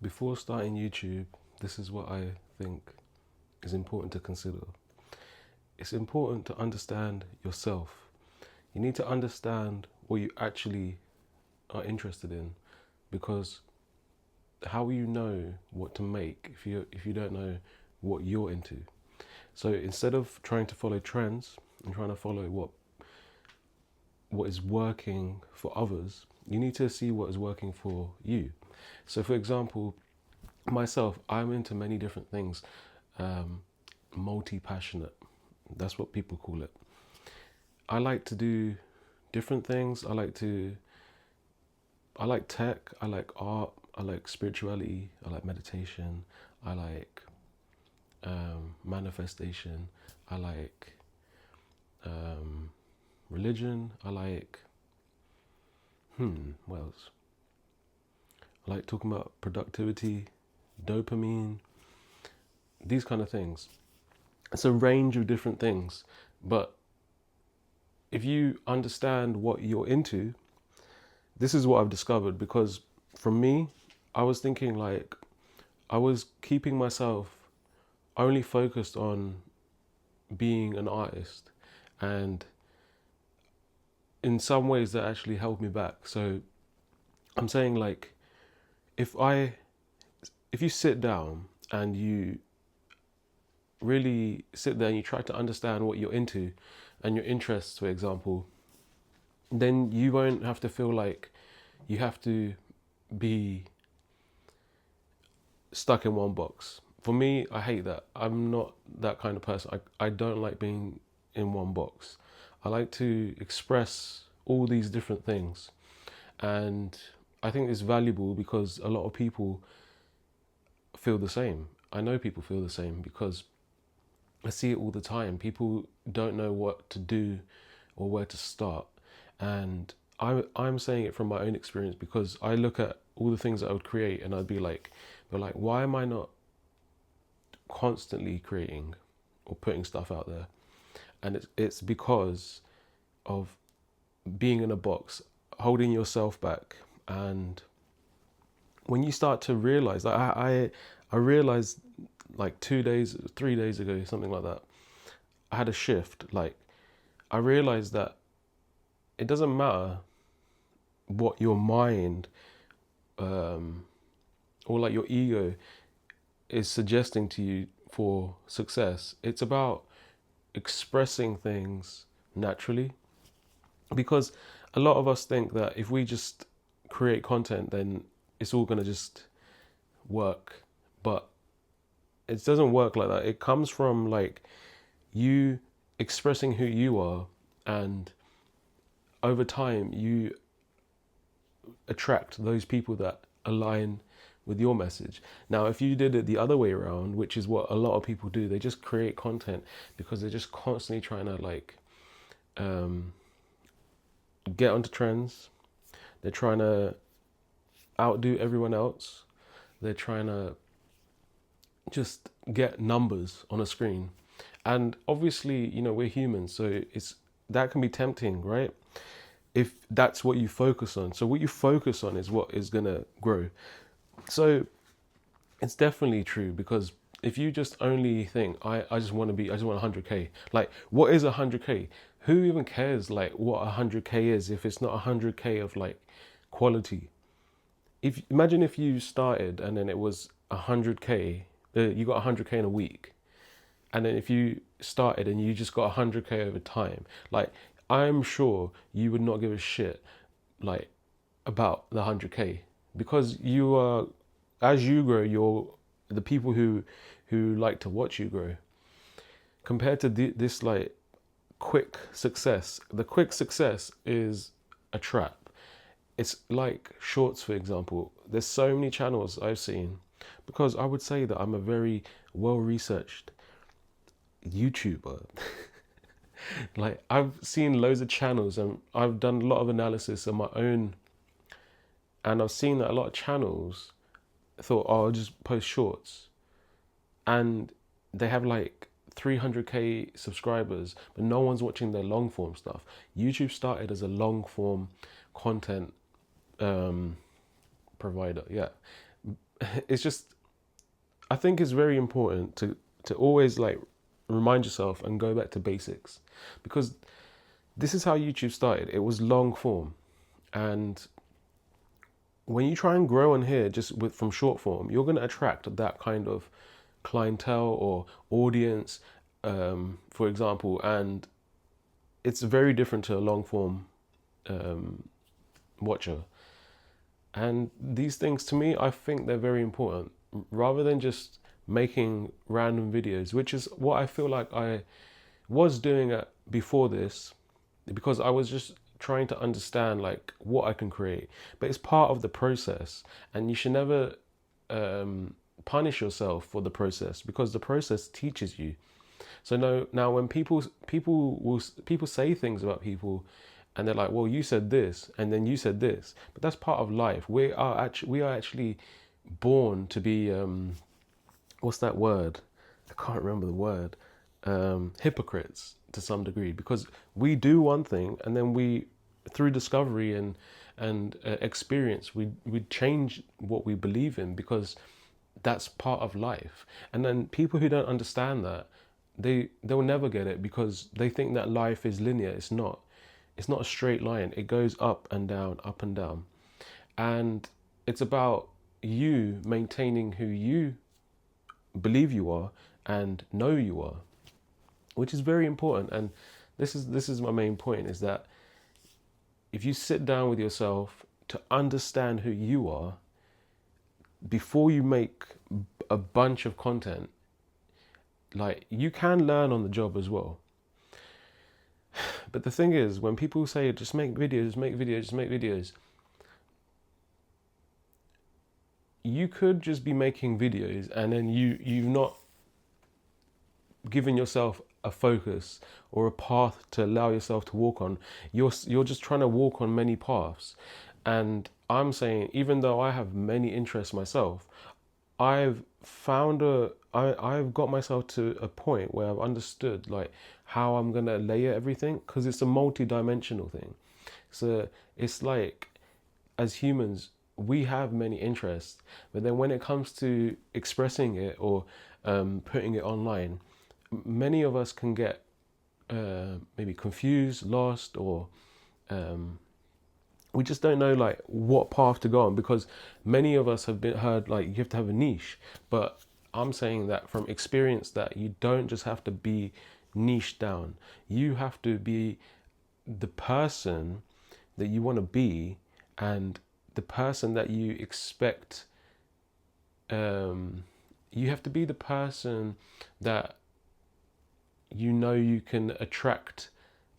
Before starting YouTube, this is what I think is important to consider. It's important to understand yourself. You need to understand what you actually are interested in, because how will you know what to make if you don't know what you're into? So instead of trying to follow trends and trying to follow what is working for others, you need to see what is working for you. So for example, myself, I'm into many different things. Multi-passionate, that's what people call it. I like to do different things. I like tech, I like art, I like spirituality, I like meditation, I like manifestation, I like religion, I like what else? I like talking about productivity, dopamine, these kind of things. It's a range of different things, but if you understand what you're into, this is what I've discovered. Because from me, I was thinking like I was keeping myself only focused on being an artist, and in some ways that actually held me back. So I'm saying like if you sit down and you really sit there and you try to understand what you're into and your interests, for example, then you won't have to feel like you have to be stuck in one box. For me, I hate that. I'm not that kind of person. I don't like being in one box. I like to express all these different things. And I think it's valuable because a lot of people feel the same. I know people feel the same because I see it all the time. People don't know what to do or where to start. And I'm saying it from my own experience, because I look at all the things that I would create and I'd be like, why am I not constantly creating or putting stuff out there? And it's because of being in a box, holding yourself back. And when you start to realize, like I realized like 3 days ago, something like that, I had a shift. Like I realized that it doesn't matter what your mind or like your ego is suggesting to you for success. It's about expressing things naturally, because a lot of us think that if we just create content, then it's all going to just work. But it doesn't work like that. It comes from like you expressing who you are, and over time you attract those people that align with your message. Now, if you did it the other way around, which is what a lot of people do, they just create content because they're just constantly trying to like get onto trends. They're trying to outdo everyone else. They're trying to just get numbers on a screen. And obviously, we're humans, so that can be tempting, right? If that's what you focus on. So what you focus on is what is going to grow. So it's definitely true, because if you just only think, I just want 100K. Like, what is 100K? Who even cares like what 100K is if it's not 100K of like quality? Imagine if you started and then it was 100K, you got 100K in a week. And then if you started and you just got 100K over time, like I'm sure you would not give a shit like about the 100K, because you are, as you grow, you're the people who like to watch you grow. Compared to this like quick success, the quick success is a trap. It's like shorts, for example. There's so many channels I've seen, because I would say that I'm a very well researched YouTuber. Like I've seen loads of channels and I've done a lot of analysis on my own, and I've seen that a lot of channels thought, oh, I'll just post shorts, and they have like 300K subscribers, but no one's watching their long form stuff. YouTube started as a long form content provider, yeah, it's just, I think it's very important to always like remind yourself and go back to basics, because this is how YouTube started. It was long form, and when you try and grow on here just with from short form, you're going to attract that kind of clientele or audience, for example, and it's very different to a long form watcher. And these things, to me, I think they're very important, rather than just making random videos, which is what I feel like I was doing before this, because I was just trying to understand like what I can create. But it's part of the process, and you should never punish yourself for the process, because the process teaches you. So no, now when people say things about people, and they're like, well, you said this, and then you said this, but that's part of life. We are actually born to be what's that word? I can't remember the word. Hypocrites to some degree, because we do one thing, and then we, through discovery and experience, we change what we believe in, because that's part of life. And then people who don't understand that, they'll never get it, because they think that life is linear. It's not. It's not a straight line. It goes up and down, up and down. And it's about you maintaining who you believe you are and know you are, which is very important. And this is my main point, is that if you sit down with yourself to understand who you are before you make a bunch of content, like, you can learn on the job as well. But the thing is, when people say just make videos, make videos, just make videos, you could just be making videos, and then you've not given yourself a focus or a path to allow yourself to walk on. You're just trying to walk on many paths. And I'm saying, even though I have many interests myself, I've got myself to a point where I've understood like how I'm gonna layer everything, because it's a multi-dimensional thing. So it's like, as humans, we have many interests, but then when it comes to expressing it or putting it online, many of us can get maybe confused, lost, or we just don't know like what path to go on, because many of us have been heard like you have to have a niche. But I'm saying that from experience, that you don't just have to be niche down. You have to be the person that you want to be, and the person that you expect. You have to be the person that you know you can attract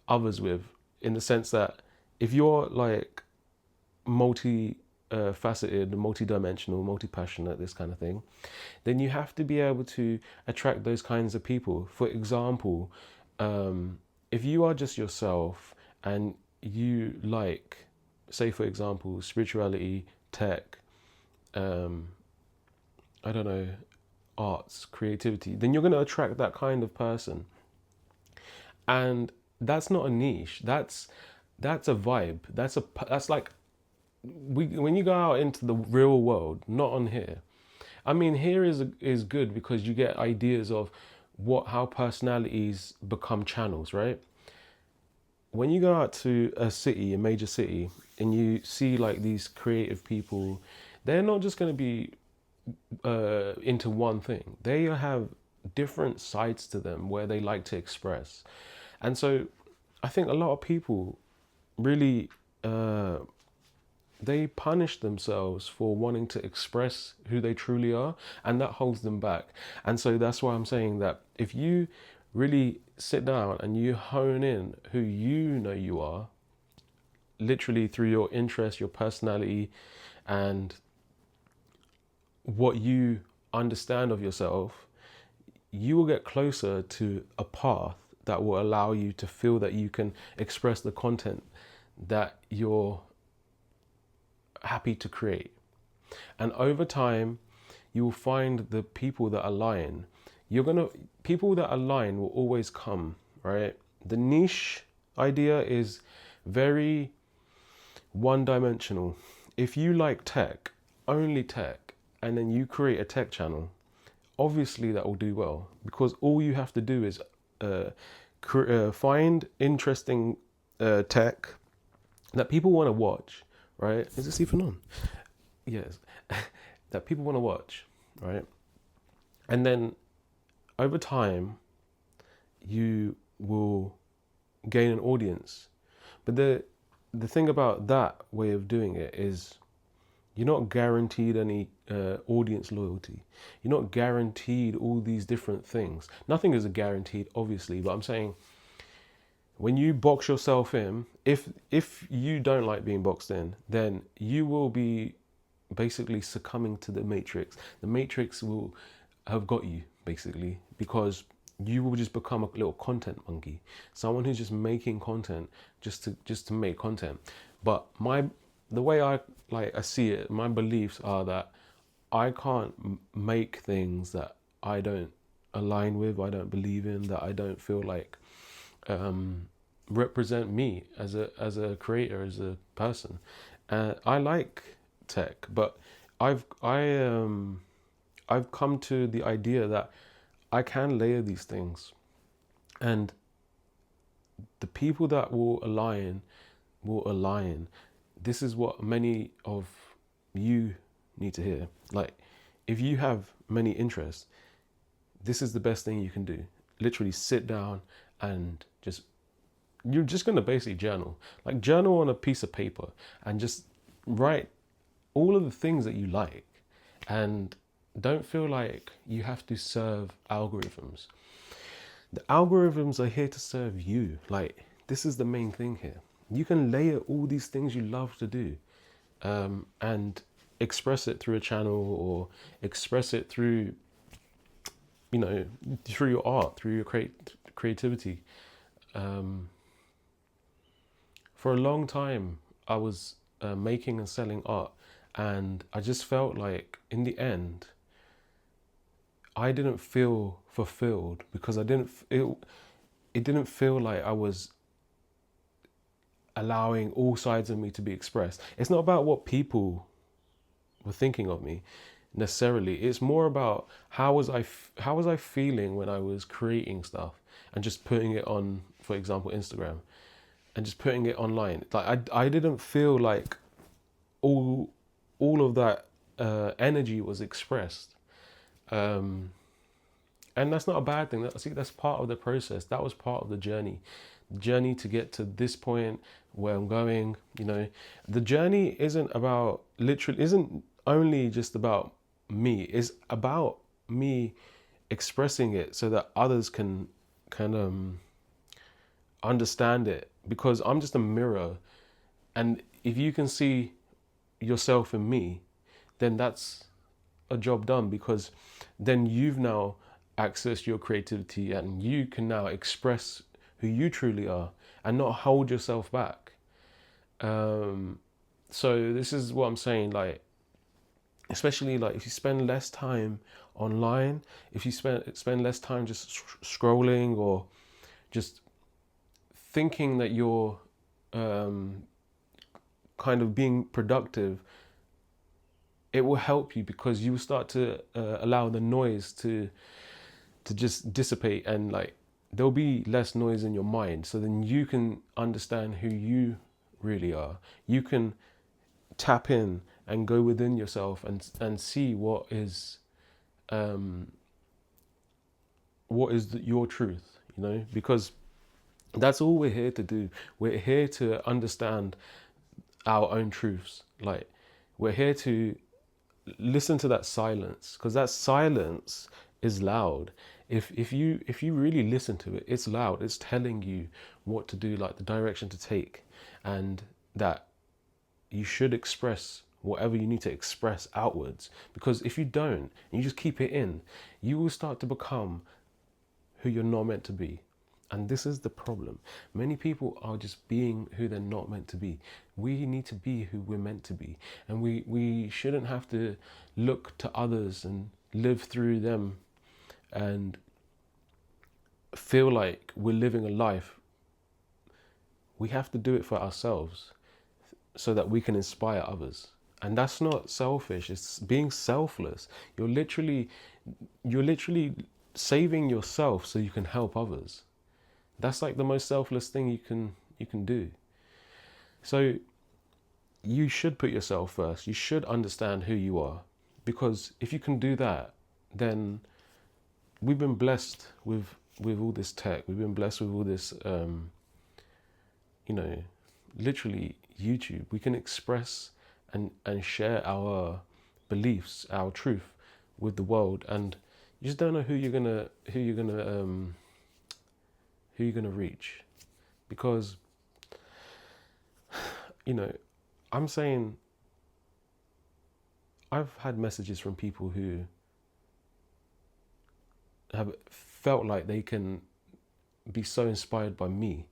others with, in the sense that if you're like multi-faceted, multi-dimensional, multi-passionate, this kind of thing, then you have to be able to attract those kinds of people. For example, if you are just yourself and you like, say for example, spirituality, tech, I don't know, arts, creativity, then you're going to attract that kind of person. And that's not a niche. That's a vibe. That's like, when you go out into the real world, not on here. I mean, here is good, because you get ideas of how personalities become channels, right? When you go out to a major city, and you see like these creative people, they're not just going to be into one thing. They have different sides to them where they like to express. And so I think a lot of people really they punish themselves for wanting to express who they truly are, and that holds them back. And so that's why I'm saying that if you really sit down and you hone in who you know you are, literally through your interest, your personality, and what you understand of yourself, you will get closer to a path that will allow you to feel that you can express the content that you're happy to create. And over time, you will find the people that align. People that align will always come, right? The niche idea is very one-dimensional. If you like tech, only tech, and then you create a tech channel, obviously that will do well, because all you have to do is find interesting tech that people want to watch, right? Is this even on? Yes. That people want to watch, right? And then over time, you will gain an audience. But the thing about that way of doing it is you're not guaranteed any audience loyalty. You're not guaranteed all these different things. Nothing is a guaranteed, obviously, but I'm saying when you box yourself in, if you don't like being boxed in, then you will be basically succumbing to the matrix. The matrix will have got you, basically, because you will just become a little content monkey, someone who's just making content just to make content. But the way I see it, my beliefs are that I can't make things that I don't align with, I don't believe in, that I don't feel like represent me as a creator, as a person. I like tech, but I've come to the idea that I can layer these things, and the people that will align will align. This is what many of you need to hear. Like, if you have many interests, this is the best thing you can do. Literally sit down and you're just going to basically journal. Like, journal on a piece of paper and just write all of the things that you like, and don't feel like you have to serve algorithms. The algorithms are here to serve you. Like, this is the main thing here. You can layer all these things you love to do, and express it through a channel, or express it through, through your art, through your creativity. For a long time, I was making and selling art, and I just felt like in the end, I didn't feel fulfilled, because it didn't feel like I was allowing all sides of me to be expressed. It's not about what people were thinking of me necessarily. It's more about how was I feeling when I was creating stuff and just putting it on, for example, Instagram, and just putting it online. Like, I didn't feel like all of that energy was expressed. And that's not a bad thing. That's part of the process. That was part of the journey to get to this point where I'm going. The journey isn't only just about me. It's about me expressing it so that others can understand it, because I'm just a mirror, and if you can see yourself in me, then that's a job done, because then you've now accessed your creativity, and you can now express who you truly are and not hold yourself back. So this is what I'm saying, like, especially like if you spend less time online, if you spend less time just scrolling, or just thinking that you're kind of being productive, it will help you, because you will start to allow the noise to just dissipate, and like there'll be less noise in your mind. So then you can understand who you really are. You can tap in and go within yourself and see what is your truth, because that's all we're here to do. We're here to understand our own truths. Like, we're here to listen to that silence, because that silence is loud. If you really listen to it, it's loud. It's telling you what to do, like the direction to take, and that you should express whatever you need to express outwards. Because if you don't, and you just keep it in, you will start to become who you're not meant to be. And this is the problem. Many people are just being who they're not meant to be. We need to be who we're meant to be. And we shouldn't have to look to others and live through them and feel like we're living a life. We have to do it for ourselves so that we can inspire others. And that's not selfish. It's being selfless. You're literally saving yourself so you can help others. That's like the most selfless thing you can do. So you should put yourself first. You should understand who you are, because if you can do that, then we've been blessed with all this tech. We've been blessed with all this, you know, literally YouTube. We can express and share our beliefs, our truth with the world, and you just don't know who you're gonna reach, because I'm saying I've had messages from people who have felt like they can be so inspired by me,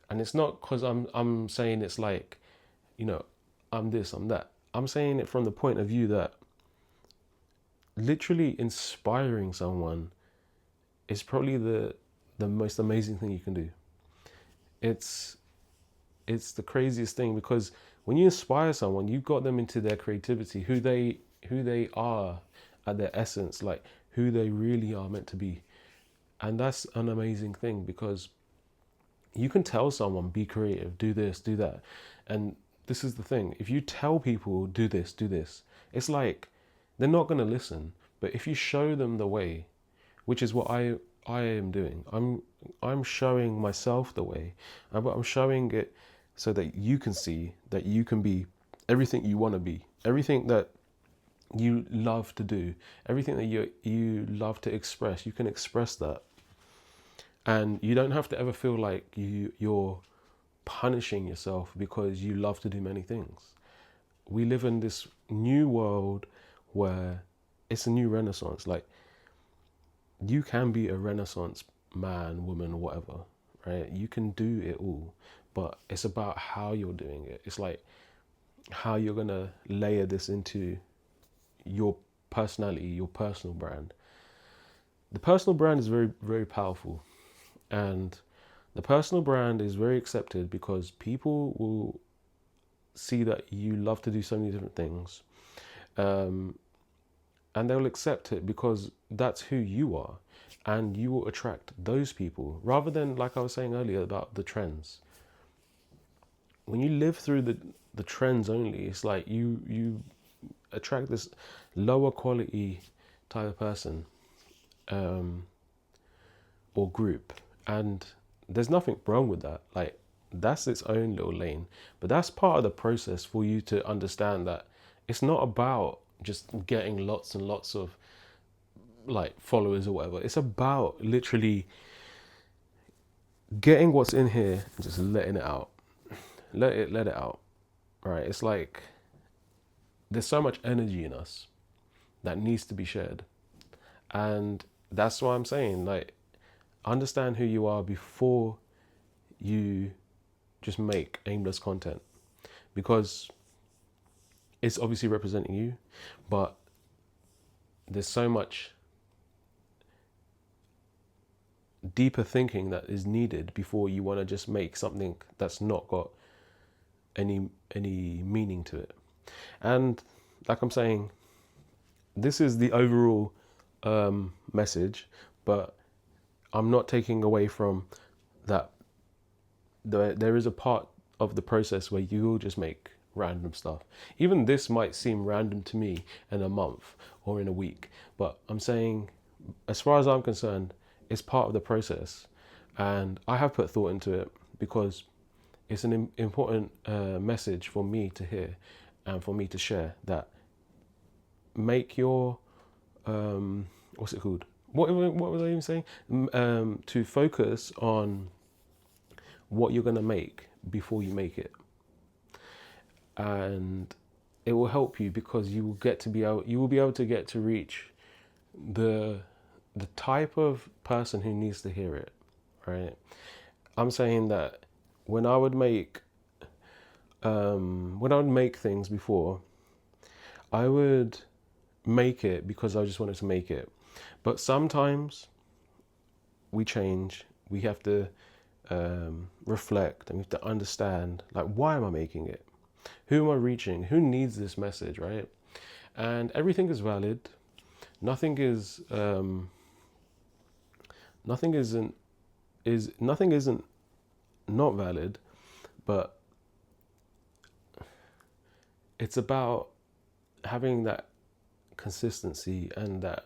and it's not because I'm saying it's like, I'm this, I'm that. I'm saying it from the point of view that literally inspiring someone is probably the most amazing thing you can do. It's the craziest thing, because when you inspire someone, you got them into their creativity, who they are at their essence, like who they really are meant to be. And that's an amazing thing, because you can tell someone, be creative, do this, do that. And this is the thing. If you tell people, do this, it's like they're not going to listen. But if you show them the way, which is what I am doing, I'm showing myself the way, but I'm showing it so that you can see that you can be everything you want to be, everything that you love to do, everything that you love to express. You can express that, and you don't have to ever feel like you're punishing yourself because you love to do many things. We live in this new world where it's a new renaissance. Like, you can be a renaissance man, woman, whatever, right? You can do it all, but it's about how you're doing it. It's like how you're gonna layer this into your personality, your personal brand. The personal brand is very, very powerful, and the personal brand is very accepted because people will see that you love to do so many different things, and they'll accept it because that's who you are, and you will attract those people, rather than, like I was saying earlier about the trends. When you live through the trends only, it's like you attract this lower quality type of person, or group, and there's nothing wrong with that. Like, that's its own little lane, but that's part of the process for you to understand that it's not about just getting lots and lots of like followers or whatever. It's about literally getting what's in here and just letting it out. Let it out. Right? It's like there's so much energy in us that needs to be shared. And that's why I'm saying, like, understand who you are before you just make aimless content, because it's obviously representing you, but there's so much deeper thinking that is needed before you want to just make something that's not got any meaning to it. And like I'm saying, this is the overall message, but I'm not taking away from that. There is a part of the process where you will just make random stuff. Even this might seem random to me in a month or in a week, but I'm saying, as far as I'm concerned, it's part of the process, and I have put thought into it because it's an important message for me to hear and for me to share. That make your what's it called? What was I even saying? To focus on what you're gonna make before you make it, and it will help you because you will be able to get to reach the type of person who needs to hear it, right? I'm saying that when I would make things before, I would make it because I just wanted to make it. But sometimes we change. We have to reflect, and we have to understand, like, why am I making it? Who am I reaching? Who needs this message, right? And everything is valid. Nothing is nothing isn't not valid, but it's about having that consistency and that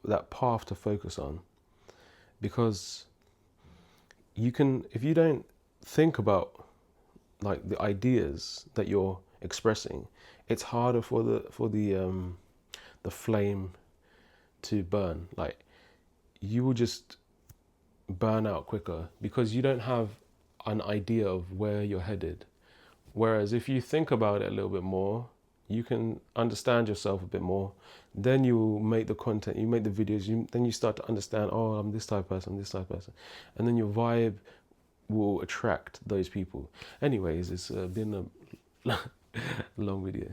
that path to focus on. Because you can, if you don't think about like the ideas that you're expressing, it's harder for the flame to burn. Like, you will just burn out quicker because you don't have an idea of where you're headed. Whereas if you think about it a little bit more, you can understand yourself a bit more. Then you will make the content, you make the videos, then you start to understand, oh, I'm this type of person, I'm this type of person. And then your vibe will attract those people. Anyways, it's been a long video.